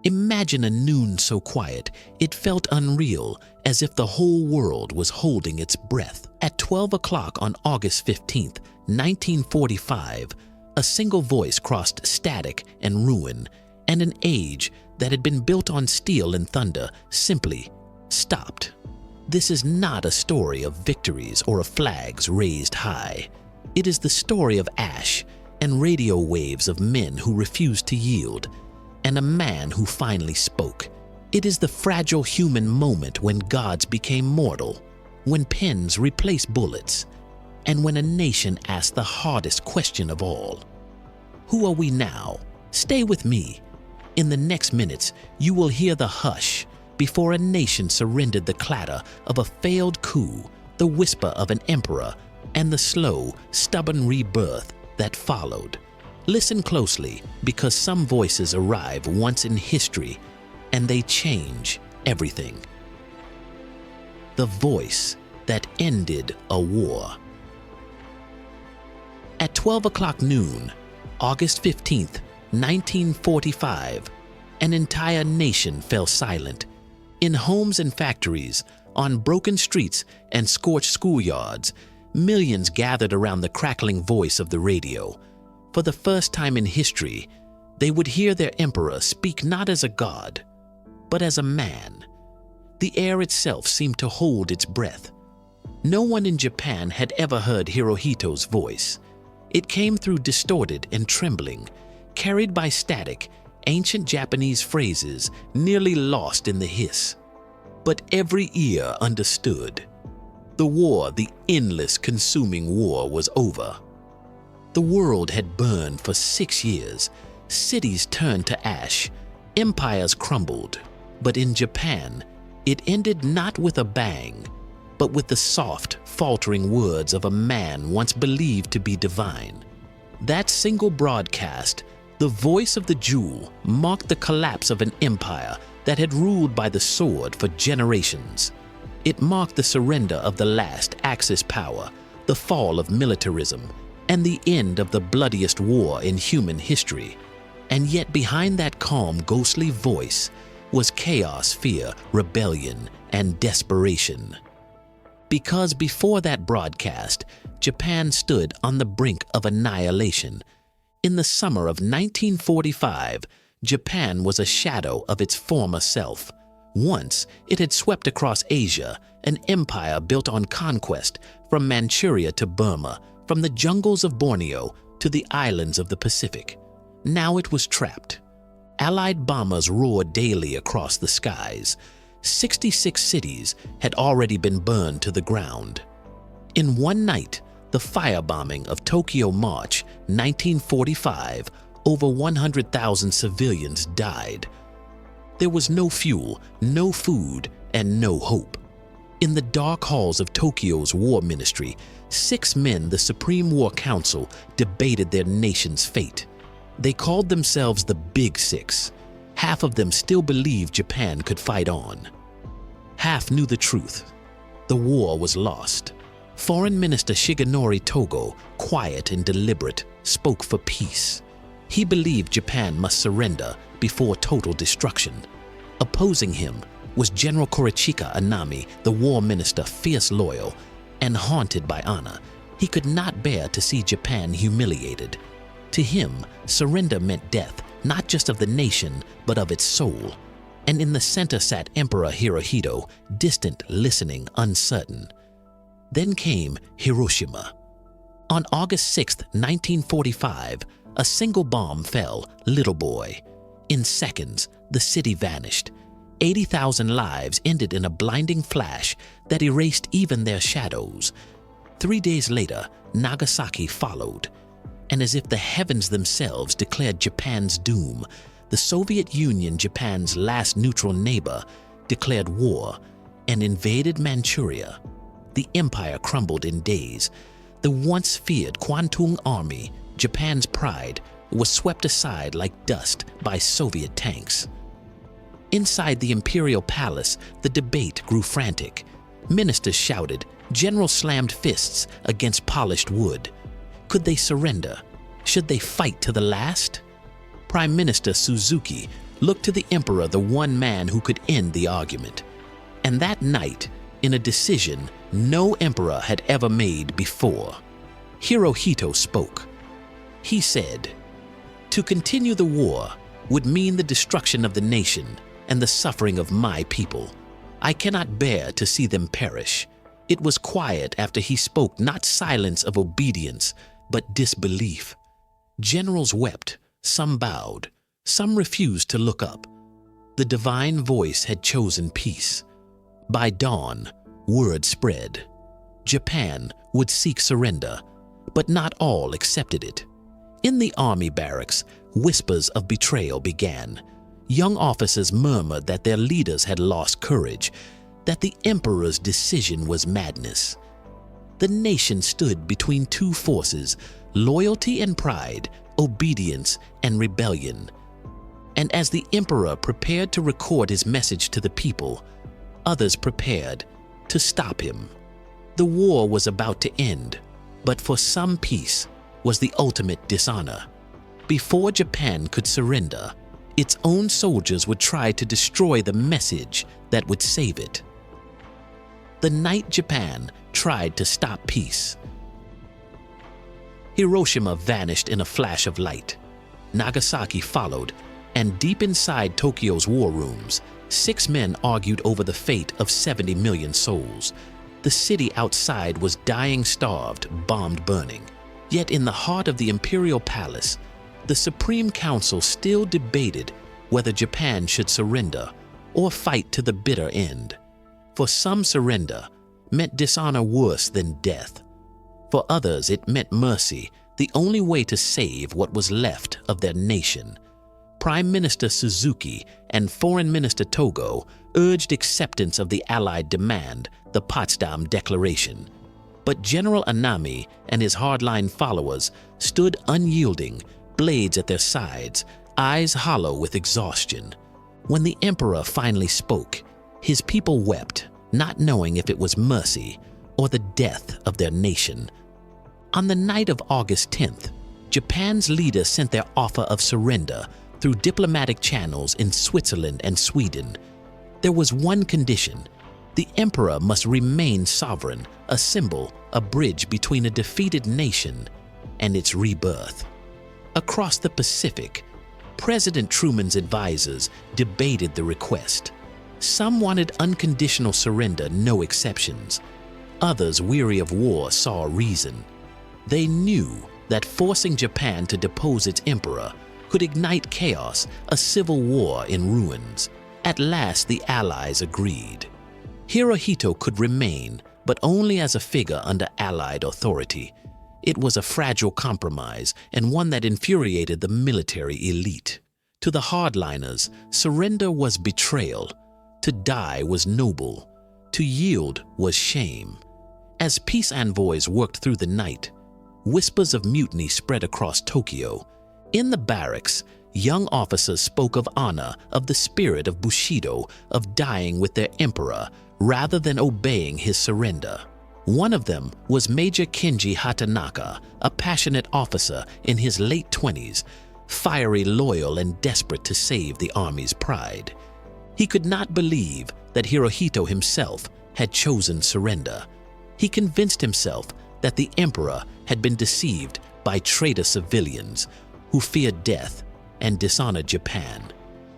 Imagine a noon so quiet, it felt unreal, as if the whole world was holding its breath. At 12 o'clock on August 15th, 1945, a single voice crossed static and ruin, and an age that had been built on steel and thunder simply stopped. This is not a story of victories or of flags raised high. It is the story of ash and radio waves of men who refused to yield, and a man who finally spoke. It is the fragile human moment when gods became mortal, when pens replaced bullets, and when a nation asked the hardest question of all. Who are we now? Stay with me. In the next minutes, you will hear the hush before a nation surrendered, the clatter of a failed coup, the whisper of an emperor, and the slow, stubborn rebirth that followed. Listen closely, because some voices arrive once in history and they change everything. The voice that ended a war. At 12 o'clock noon, August 15th, 1945, an entire nation fell silent. In homes and factories, on broken streets and scorched schoolyards, millions gathered around the crackling voice of the radio. For the first time in history, they would hear their emperor speak not as a god, but as a man. The air itself seemed to hold its breath. No one in Japan had ever heard Hirohito's voice. It came through distorted and trembling, carried by static, ancient Japanese phrases nearly lost in the hiss. But every ear understood. The war, the endless, consuming war, was over. The world had burned for 6 years. Cities turned to ash. Empires crumbled. But in Japan, it ended not with a bang, but with the soft, faltering words of a man once believed to be divine. That single broadcast, the voice of the jewel, marked the collapse of an empire that had ruled by the sword for generations. It marked the surrender of the last Axis power, the fall of militarism, and the end of the bloodiest war in human history. And yet behind that calm, ghostly voice was chaos, fear, rebellion, and desperation. Because before that broadcast, Japan stood on the brink of annihilation. In the summer of 1945, Japan was a shadow of its former self. Once, it had swept across Asia, an empire built on conquest, from Manchuria to Burma, from the jungles of Borneo to the islands of the Pacific. Now it was trapped. Allied bombers roared daily across the skies. 66 cities had already been burned to the ground. In one night, the firebombing of Tokyo, March 1945, over 100,000 civilians died. There was no fuel, no food, and no hope. In the dark halls of Tokyo's war ministry, 6 men, the Supreme War Council, debated their nation's fate. They called themselves the Big Six. Half of them still believed Japan could fight on. Half knew the truth. The war was lost. Foreign Minister Shigenori Togo, quiet and deliberate, spoke for peace. He believed Japan must surrender before total destruction. Opposing him was General Korochika Anami, the war minister, fierce, loyal, and haunted by honor. He could not bear to see Japan humiliated. To him, surrender meant death, not just of the nation, but of its soul. And in the center sat Emperor Hirohito, distant, listening, uncertain. Then came Hiroshima. On August 6, 1945, a single bomb fell, Little Boy. In seconds, the city vanished. 80,000 lives ended in a blinding flash that erased even their shadows. 3 days later, Nagasaki followed. And as if the heavens themselves declared Japan's doom, the Soviet Union, Japan's last neutral neighbor, declared war and invaded Manchuria. The empire crumbled in days. The once feared Kwantung Army, Japan's pride, was swept aside like dust by Soviet tanks. Inside the imperial palace, the debate grew frantic. Ministers shouted, generals slammed fists against polished wood. Could they surrender? Should they fight to the last? Prime Minister Suzuki, looked to the emperor, the one man who could end the argument. And that night, in a decision no emperor had ever made before, Hirohito spoke. He said, "To continue the war would mean the destruction of the nation and the suffering of my people. I cannot bear to see them perish." It was quiet after he spoke, not silence of obedience, but disbelief. Generals wept, some bowed, some refused to look up. The divine voice had chosen peace. By dawn, word spread. Japan would seek surrender, but not all accepted it. In the army barracks, whispers of betrayal began. Young officers murmured that their leaders had lost courage, that the emperor's decision was madness. The nation stood between two forces, loyalty and pride, obedience and rebellion. And as the emperor prepared to record his message to the people, others prepared to stop him. The war was about to end, but for some peace was the ultimate dishonor. Before Japan could surrender, its own soldiers would try to destroy the message that would save it. The night Japan tried to stop peace, Hiroshima vanished in a flash of light. Nagasaki followed, and deep inside Tokyo's war rooms, 6 men argued over the fate of 70 million souls. The city outside was dying, starved, bombed, burning. Yet in the heart of the imperial palace, the Supreme Council still debated whether Japan should surrender or fight to the bitter end. For some, surrender meant dishonor worse than death. For others, it meant mercy, the only way to save what was left of their nation. Prime Minister Suzuki and Foreign Minister Togo urged acceptance of the Allied demand, the Potsdam Declaration. But General Anami and his hardline followers stood unyielding, blades at their sides, eyes hollow with exhaustion. When the emperor finally spoke, his people wept, not knowing if it was mercy or the death of their nation. On the night of August 10th, Japan's leader sent their offer of surrender through diplomatic channels in Switzerland and Sweden. There was one condition: the emperor must remain sovereign, a symbol, a bridge between a defeated nation and its rebirth. Across the Pacific, President Truman's advisors debated the request. Some wanted unconditional surrender, no exceptions. Others, weary of war, saw a reason. They knew that forcing Japan to depose its emperor could ignite chaos, a civil war in ruins. At last, the Allies agreed. Hirohito could remain, but only as a figure under Allied authority. It was a fragile compromise, and one that infuriated the military elite. To the hardliners, surrender was betrayal. To die was noble. To yield was shame. As peace envoys worked through the night, whispers of mutiny spread across Tokyo. In the barracks, young officers spoke of honor, of the spirit of Bushido, of dying with their emperor rather than obeying his surrender. One of them was Major Kenji Hatanaka, a passionate officer in his late 20s, fiery, loyal, and desperate to save the army's pride. He could not believe that Hirohito himself had chosen surrender. He convinced himself that the emperor had been deceived by traitor civilians who feared death and dishonored Japan.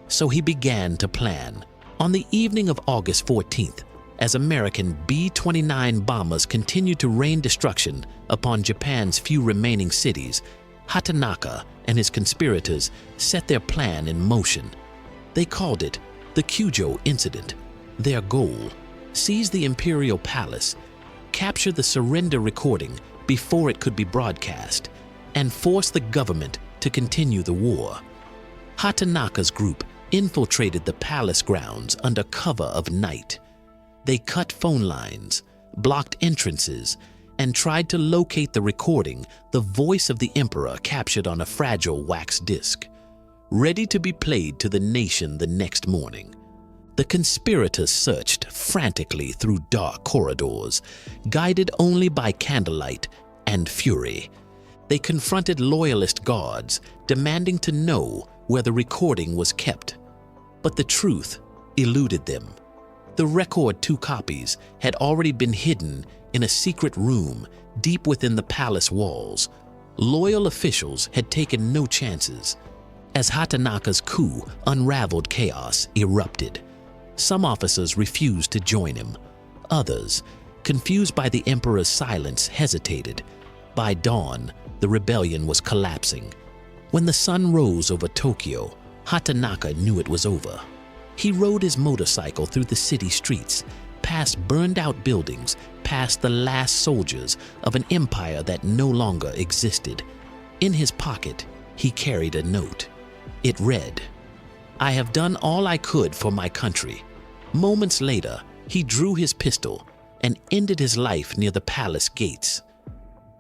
So he began to plan. On the evening of August 14th, as American B-29 bombers continued to rain destruction upon Japan's few remaining cities, Hatanaka and his conspirators set their plan in motion. They called it the Kyujo Incident. Their goal: seize the imperial palace, capture the surrender recording before it could be broadcast, and force the government to continue the war. Hatanaka's group infiltrated the palace grounds under cover of night. They cut phone lines, blocked entrances, and tried to locate the recording, the voice of the emperor captured on a fragile wax disc, ready to be played to the nation the next morning. The conspirators searched frantically through dark corridors, guided only by candlelight and fury. They confronted loyalist guards, demanding to know where the recording was kept. But the truth eluded them. The record 2 copies had already been hidden in a secret room deep within the palace walls. Loyal officials had taken no chances. As Hatanaka's coup unraveled, chaos erupted. Some officers refused to join him. Others, confused by the emperor's silence, hesitated. By dawn, the rebellion was collapsing. When the sun rose over Tokyo, Hatanaka knew it was over. He rode his motorcycle through the city streets, past burned-out buildings, past the last soldiers of an empire that no longer existed. In his pocket, he carried a note. It read, "I have done all I could for my country." Moments later, he drew his pistol and ended his life near the palace gates.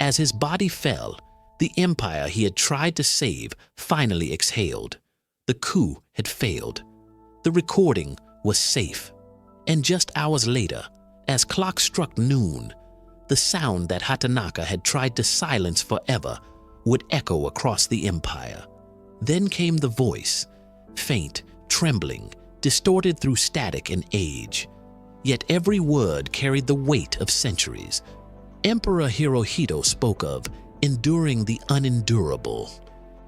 As his body fell, the empire he had tried to save finally exhaled. The coup had failed. The recording was safe. And just hours later, as clock struck noon, the sound that Hatanaka had tried to silence forever would echo across the empire. Then came the voice, faint, trembling, distorted through static and age. Yet every word carried the weight of centuries. Emperor Hirohito spoke of enduring the unendurable.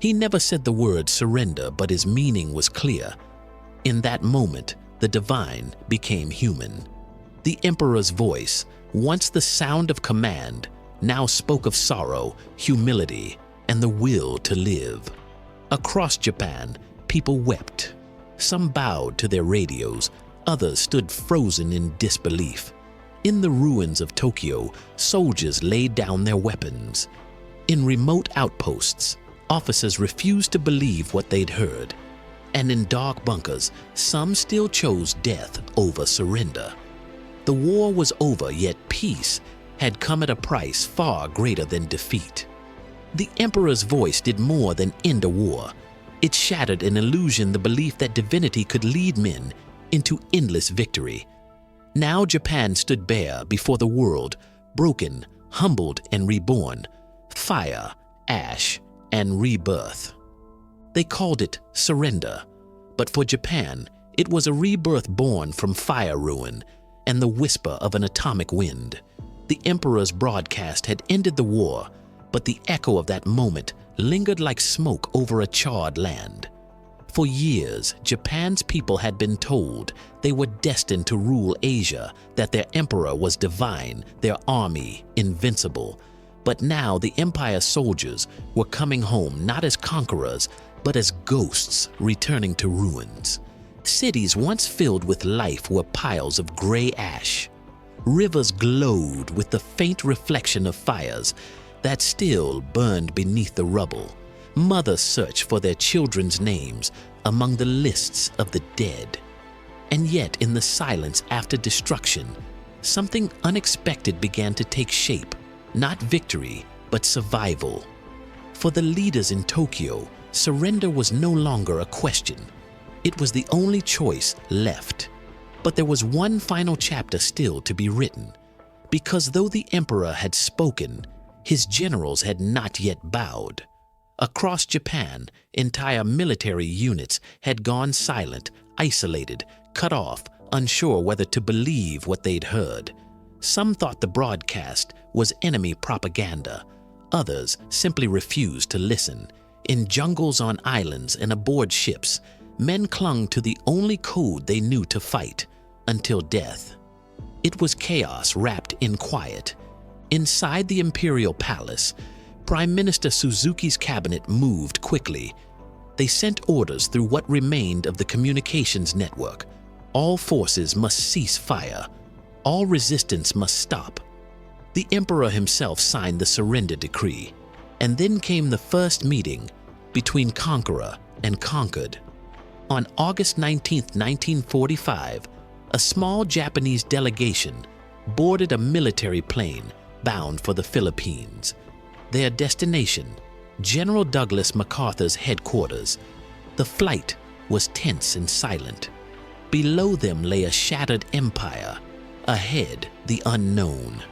He never said the word surrender, but his meaning was clear. In that moment, the divine became human. The emperor's voice, once the sound of command, now spoke of sorrow, humility, and the will to live. Across Japan, people wept. Some bowed to their radios, others stood frozen in disbelief. In the ruins of Tokyo, soldiers laid down their weapons. In remote outposts, officers refused to believe what they'd heard. And in dark bunkers, some still chose death over surrender. The war was over, yet peace had come at a price far greater than defeat. The emperor's voice did more than end a war. It shattered an illusion, the belief that divinity could lead men into endless victory. Now Japan stood bare before the world, broken, humbled, and reborn. Fire, ash, and rebirth. They called it surrender, but for Japan, it was a rebirth born from fire ruin and the whisper of an atomic wind. The emperor's broadcast had ended the war, but the echo of that moment lingered like smoke over a charred land. For years, Japan's people had been told they were destined to rule Asia, that their emperor was divine, their army invincible. But now the empire's soldiers were coming home not as conquerors, but as ghosts returning to ruins. Cities once filled with life were piles of gray ash. Rivers glowed with the faint reflection of fires that still burned beneath the rubble. Mothers searched for their children's names among the lists of the dead. And yet, in the silence after destruction, something unexpected began to take shape. Not victory, but survival. For the leaders in Tokyo, surrender was no longer a question. It was the only choice left. But there was one final chapter still to be written, because though the emperor had spoken, his generals had not yet bowed. Across Japan, entire military units had gone silent, isolated, cut off, unsure whether to believe what they'd heard. Some thought the broadcast was enemy propaganda. Others simply refused to listen. In jungles, on islands, and aboard ships, men clung to the only code they knew to fight, until death. It was chaos wrapped in quiet. Inside the imperial palace, Prime Minister Suzuki's cabinet moved quickly. They sent orders through what remained of the communications network. All forces must cease fire. All resistance must stop. The emperor himself signed the surrender decree, and then came the first meeting between conqueror and conquered. On August 19, 1945, a small Japanese delegation boarded a military plane bound for the Philippines. Their destination, General Douglas MacArthur's headquarters. The flight was tense and silent. Below them lay a shattered empire. Ahead, the unknown.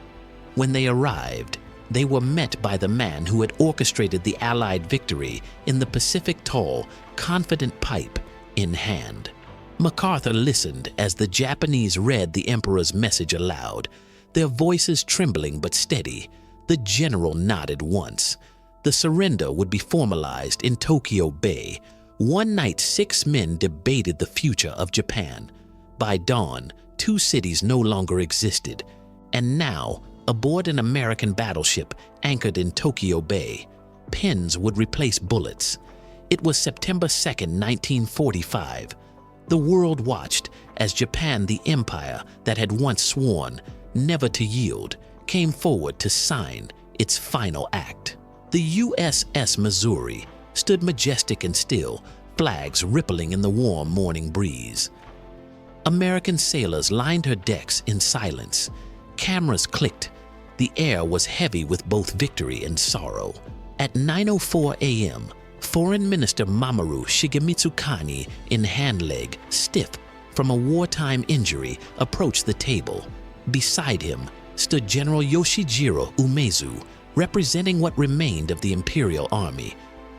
When they arrived, they were met by the man who had orchestrated the Allied victory in the Pacific, tall, confident, pipe in hand. MacArthur listened as the Japanese read the Emperor's message aloud, their voices trembling but steady. The general nodded once. The surrender would be formalized in Tokyo Bay. One night, 6 men debated the future of Japan. By dawn, 2 cities no longer existed, and now, aboard an American battleship anchored in Tokyo Bay, pens would replace bullets. It was September 2nd, 1945. The world watched as Japan, the empire that had once sworn never to yield, came forward to sign its final act. The USS Missouri stood majestic and still, flags rippling in the warm morning breeze. American sailors lined her decks in silence. Cameras clicked. The air was heavy with both victory and sorrow. At 9:04 a.m., Foreign Minister Mamoru Shigemitsu Kani, in hand leg, stiff from a wartime injury, approached the table. Beside him stood General Yoshijiro Umezu, representing what remained of the Imperial Army.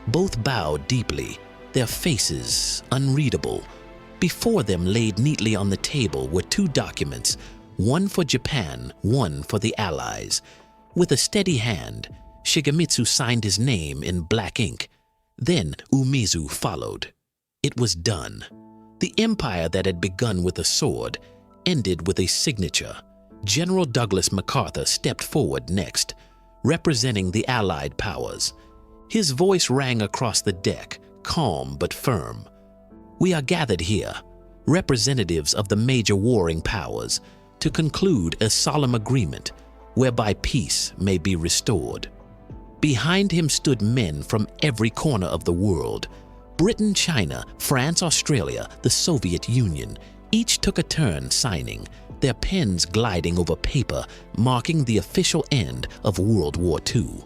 Both bowed deeply, their faces unreadable. Before them, laid neatly on the table, were 2 documents, one for Japan, one for the Allies. With a steady hand, Shigemitsu signed his name in black ink. Then Umezu followed. It was done. The empire that had begun with a sword ended with a signature. General Douglas MacArthur stepped forward next, representing the Allied powers. His voice rang across the deck, calm but firm. "We are gathered here, representatives of the major warring powers, to conclude a solemn agreement whereby peace may be restored." Behind him stood men from every corner of the world. Britain, China, France, Australia, the Soviet Union, each took a turn signing, their pens gliding over paper, marking the official end of World War II.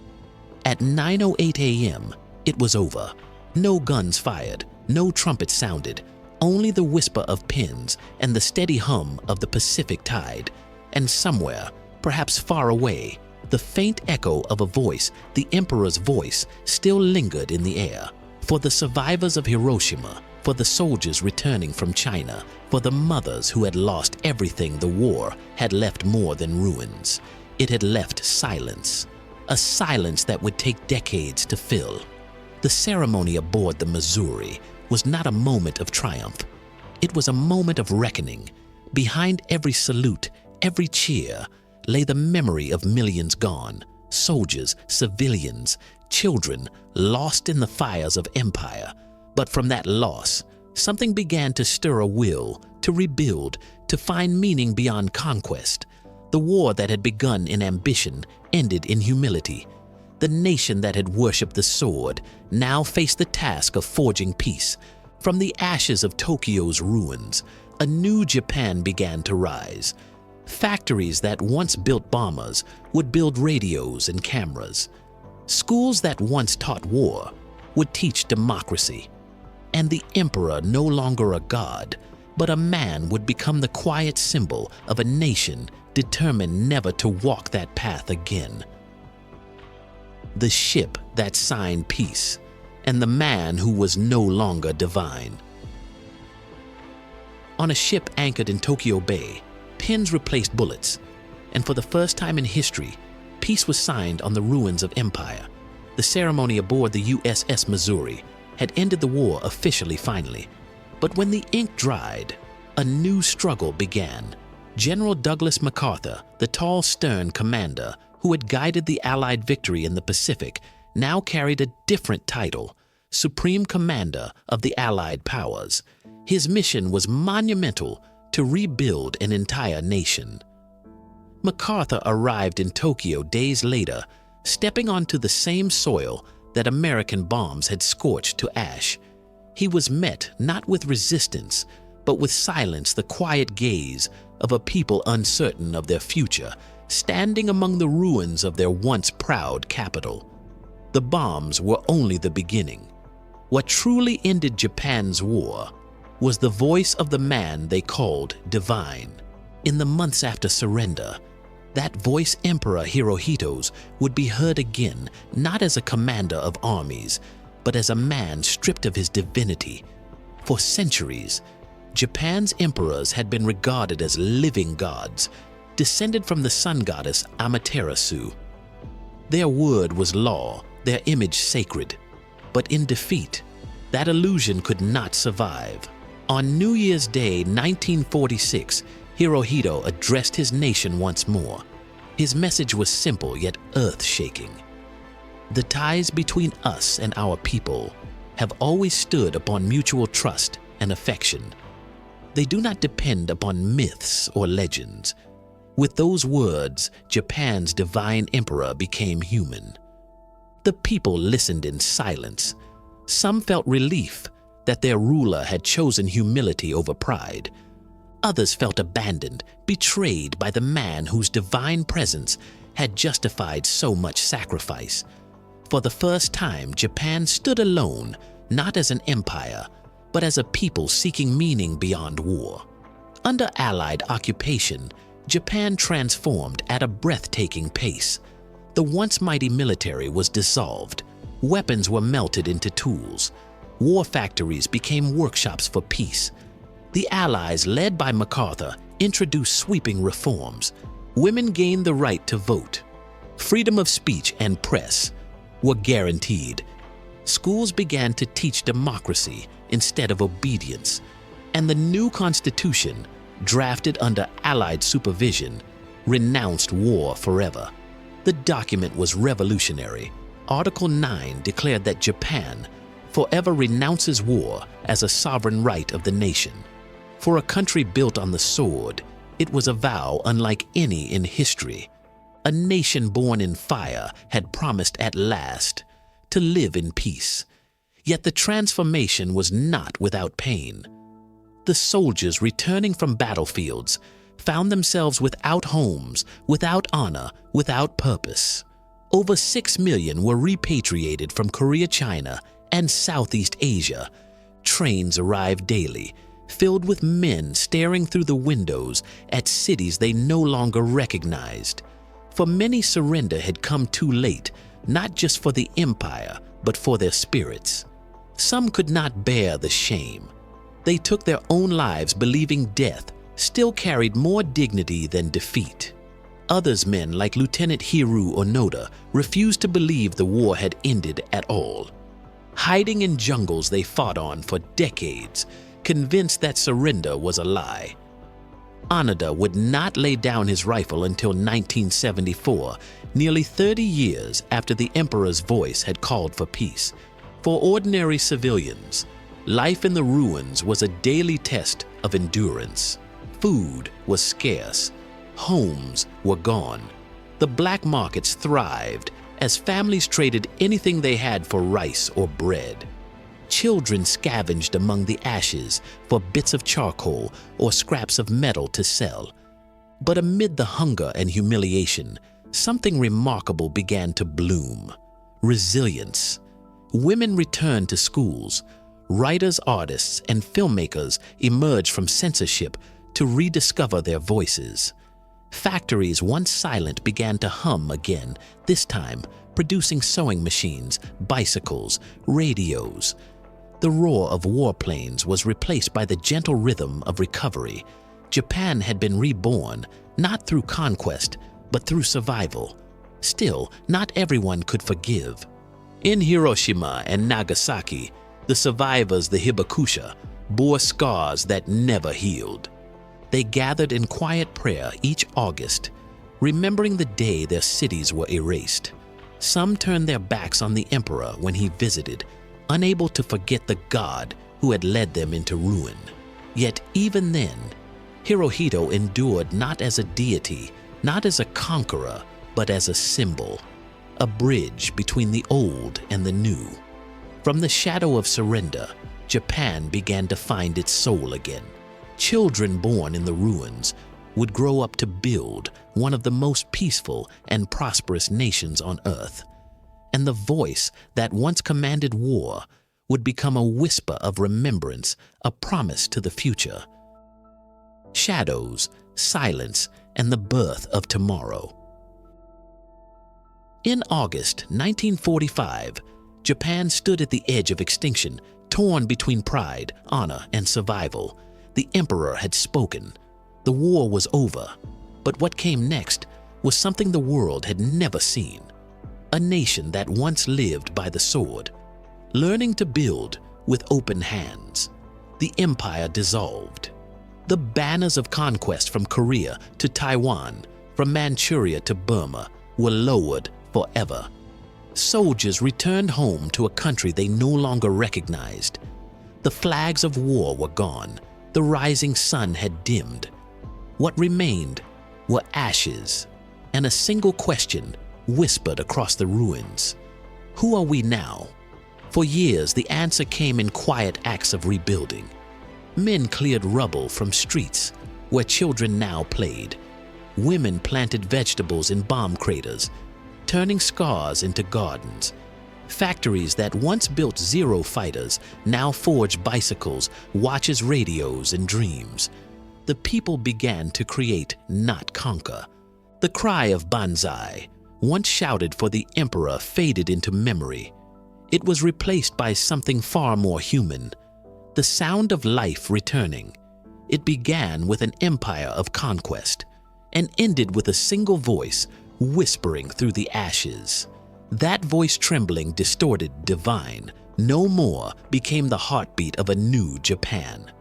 At 9:08 a.m., it was over. No guns fired, no trumpets sounded, only the whisper of pens and the steady hum of the Pacific tide. And somewhere, perhaps far away, the faint echo of a voice, the Emperor's voice, still lingered in the air. For the survivors of Hiroshima, for the soldiers returning from China, for the mothers who had lost everything the war had left more than ruins. It had left silence, a silence that would take decades to fill. The ceremony aboard the Missouri was not a moment of triumph. It was a moment of reckoning. Behind every salute, every cheer, lay the memory of millions gone, soldiers, civilians, children lost in the fires of empire. But from that loss, something began to stir a will to rebuild, to find meaning beyond conquest. The war that had begun in ambition ended in humility. The nation that had worshipped the sword now faced the task of forging peace. From the ashes of Tokyo's ruins, a new Japan began to rise. Factories that once built bombers would build radios and cameras. Schools that once taught war would teach democracy. And the emperor, no longer a god, but a man, would become the quiet symbol of a nation determined never to walk that path again. The ship that signed peace, and the man who was no longer divine. On a ship anchored in Tokyo Bay, pens replaced bullets, and for the first time in history, peace was signed on the ruins of empire. The ceremony aboard the USS Missouri had ended the war officially finally. But when the ink dried, a new struggle began. General Douglas MacArthur, the tall, stern commander who had guided the Allied victory in the Pacific, now carried a different title, Supreme Commander of the Allied powers. His mission was monumental: to rebuild an entire nation. MacArthur arrived in Tokyo days later, stepping onto the same soil that American bombs had scorched to ash. He was met not with resistance, but with silence, the quiet gaze of a people uncertain of their future, standing among the ruins of their once proud capital. The bombs were only the beginning. What truly ended Japan's war was the voice of the man they called divine. In the months after surrender, that voice, Emperor Hirohito's, would be heard again, not as a commander of armies, but as a man stripped of his divinity. For centuries, Japan's emperors had been regarded as living gods, descended from the sun goddess Amaterasu. Their word was law, their image sacred. But in defeat, that illusion could not survive. On New Year's Day 1946, Hirohito addressed his nation once more. His message was simple yet earth-shaking. The ties between us and our people have always stood upon mutual trust and affection. They do not depend upon myths or legends. With those words, Japan's divine emperor became human. The people listened in silence. Some felt relief that their ruler had chosen humility over pride. Others felt abandoned, betrayed by the man whose divine presence had justified so much sacrifice. For the first time, Japan stood alone, not as an empire, but as a people seeking meaning beyond war. Under Allied occupation, Japan transformed at a breathtaking pace. The once mighty military was dissolved. Weapons were melted into tools. War factories became workshops for peace. The Allies, led by MacArthur, introduced sweeping reforms. Women gained the right to vote. Freedom of speech and press were guaranteed. Schools began to teach democracy instead of obedience. And the new constitution, drafted under Allied supervision, renounced war forever. The document was revolutionary. Article 9 declared that Japan forever renounces war as a sovereign right of the nation. For a country built on the sword, it was a vow unlike any in history. A nation born in fire had promised at last to live in peace. Yet the transformation was not without pain. The soldiers returning from battlefields found themselves without homes, without honor, without purpose. Over 6 million were repatriated from Korea, China, and Southeast Asia. Trains arrived daily, filled with men staring through the windows at cities they no longer recognized. For many, surrender had come too late, not just for the empire, but for their spirits. Some could not bear the shame. They took their own lives believing death still carried more dignity than defeat. Others, men like Lieutenant Hiroo Onoda, refused to believe the war had ended at all. Hiding in jungles they fought on for decades, convinced that surrender was a lie. Onoda would not lay down his rifle until 1974, nearly 30 years after the emperor's voice had called for peace. For ordinary civilians, life in the ruins was a daily test of endurance. Food was scarce. Homes were gone. The black markets thrived as families traded anything they had for rice or bread. Children scavenged among the ashes for bits of charcoal or scraps of metal to sell. But amid the hunger and humiliation, something remarkable began to bloom: resilience. Women returned to schools. Writers, artists, and filmmakers emerged from censorship to rediscover their voices. Factories once silent began to hum again, this time producing sewing machines, bicycles, radios. The roar of warplanes was replaced by the gentle rhythm of recovery. Japan had been reborn, not through conquest, but through survival. Still, not everyone could forgive. In Hiroshima and Nagasaki, the survivors, the Hibakusha, bore scars that never healed. They gathered in quiet prayer each August, remembering the day their cities were erased. Some turned their backs on the emperor when he visited, unable to forget the god who had led them into ruin. Yet even then, Hirohito endured not as a deity, not as a conqueror, but as a symbol, a bridge between the old and the new. From the shadow of surrender, Japan began to find its soul again. Children born in the ruins would grow up to build one of the most peaceful and prosperous nations on earth. And the voice that once commanded war would become a whisper of remembrance, a promise to the future. Shadows, silence, and the birth of tomorrow. In August 1945, Japan stood at the edge of extinction, torn between pride, honor, and survival. The emperor had spoken. The war was over. But what came next was something the world had never seen. A nation that once lived by the sword, learning to build with open hands. The empire dissolved. The banners of conquest from Korea to Taiwan, from Manchuria to Burma, were lowered forever. Soldiers returned home to a country they no longer recognized. The flags of war were gone. The rising sun had dimmed. What remained were ashes, and a single question whispered across the ruins. Who are we now? For years, the answer came in quiet acts of rebuilding. Men cleared rubble from streets where children now played. Women planted vegetables in bomb craters, turning scars into gardens. Factories that once built Zero fighters now forged bicycles, watches, radios, and dreams. The people began to create, not conquer. The cry of Banzai, once shouted for the emperor, faded into memory. It was replaced by something far more human. The sound of life returning. It began with an empire of conquest and ended with a single voice whispering through the ashes. That voice, trembling, distorted, divine, no more became the heartbeat of a new Japan.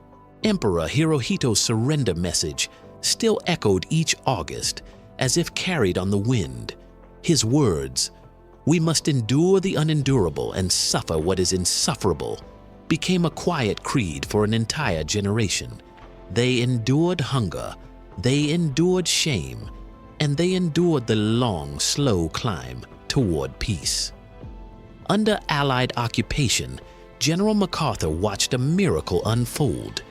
Emperor Hirohito's surrender message still echoed each August as if carried on the wind. His words, "We must endure the unendurable and suffer what is insufferable," became a quiet creed for an entire generation. They endured hunger, they endured shame, and they endured the long, slow climb toward peace. Under Allied occupation, General MacArthur watched a miracle unfold.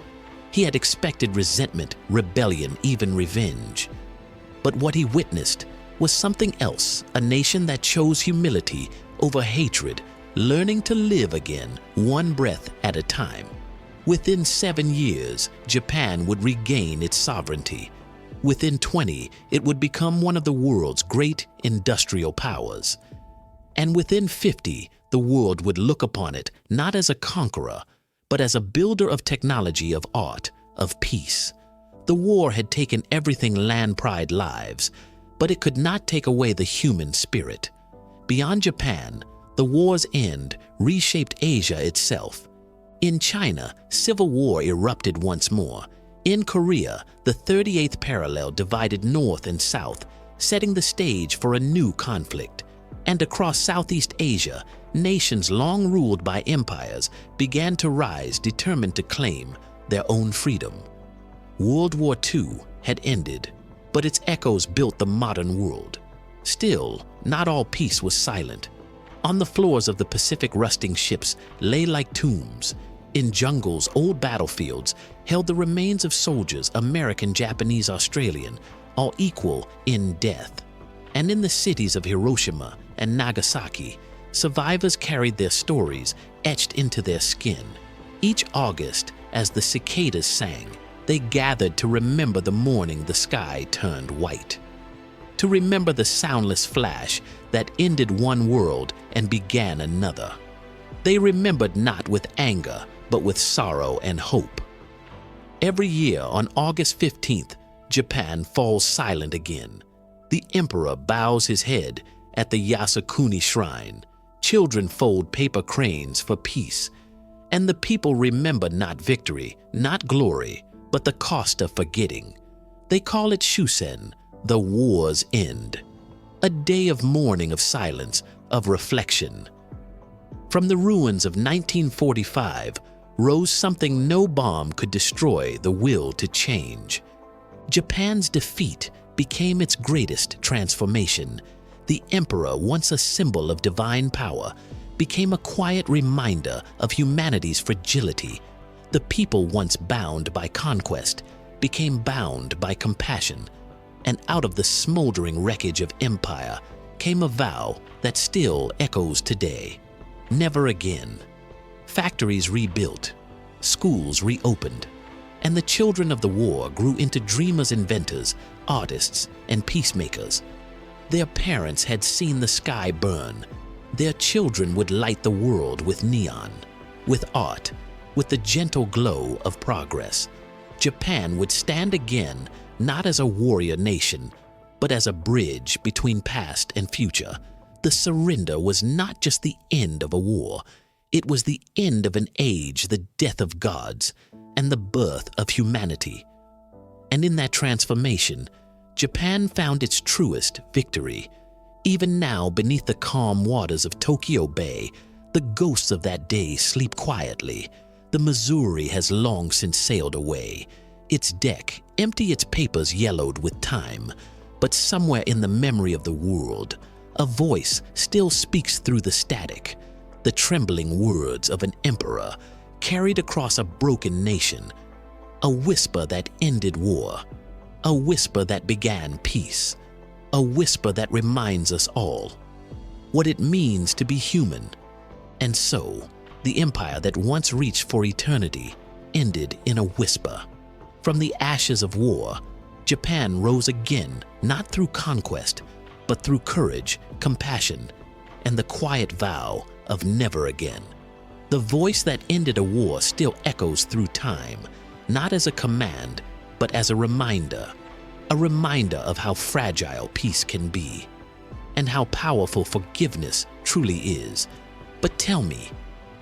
He had expected resentment, rebellion, even revenge. But what he witnessed was something else, a nation that chose humility over hatred, learning to live again, one breath at a time. Within 7 years, Japan would regain its sovereignty. Within 20, it would become one of the world's great industrial powers. And within 50, the world would look upon it not as a conqueror, but as a builder of technology, of art, of peace. The war had taken everything land pride lives, but it could not take away the human spirit. Beyond Japan, the war's end reshaped Asia itself. In China, civil war erupted once more. In Korea, the 38th parallel divided north and south, setting the stage for a new conflict. And across Southeast Asia, nations long ruled by empires began to rise, determined to claim their own freedom. World War II had ended, but its echoes built the modern world. Still, not all peace was silent. On the floors of the Pacific, rusting ships lay like tombs. In jungles, old battlefields held the remains of soldiers, American, Japanese, Australian, all equal in death. And in the cities of Hiroshima and Nagasaki, survivors carried their stories etched into their skin. Each August, as the cicadas sang, they gathered to remember the morning the sky turned white. To remember the soundless flash that ended one world and began another. They remembered not with anger, but with sorrow and hope. Every year on August 15th, Japan falls silent again. The emperor bows his head at the Yasukuni shrine. Children fold paper cranes for peace. And the people remember not victory, not glory, but the cost of forgetting. They call it Shusen, the war's end. A day of mourning, of silence, of reflection. From the ruins of 1945 rose something no bomb could destroy: the will to change. Japan's defeat became its greatest transformation. The emperor, once a symbol of divine power, became a quiet reminder of humanity's fragility. The people, once bound by conquest, became bound by compassion. And out of the smoldering wreckage of empire came a vow that still echoes today: never again. Factories rebuilt, schools reopened, and the children of the war grew into dreamers, inventors, artists, and peacemakers. Their parents had seen the sky burn. Their children would light the world with neon, with art, with the gentle glow of progress. Japan would stand again not as a warrior nation, but as a bridge between past and future. The surrender was not just the end of a war, it was the end of an age, the death of gods, and the birth of humanity. And in that transformation, Japan found its truest victory. Even now, beneath the calm waters of Tokyo Bay, the ghosts of that day sleep quietly. The Missouri has long since sailed away. Its deck, empty, its papers yellowed with time. But somewhere in the memory of the world, a voice still speaks through the static, the trembling words of an emperor carried across a broken nation, a whisper that ended war, a whisper that began peace, a whisper that reminds us all what it means to be human. And so, the empire that once reached for eternity ended in a whisper. From the ashes of war, Japan rose again, not through conquest, but through courage, compassion, and the quiet vow of never again. The voice that ended a war still echoes through time, not as a command, but as a reminder of how fragile peace can be, and how powerful forgiveness truly is. But tell me,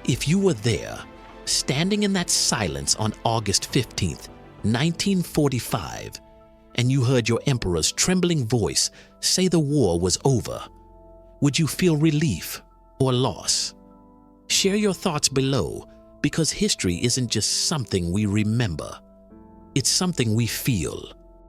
if you were there, standing in that silence on August 15th, 1945, and you heard your emperor's trembling voice say the war was over, would you feel relief or loss? Share your thoughts below, because history isn't just something we remember. It's something we feel.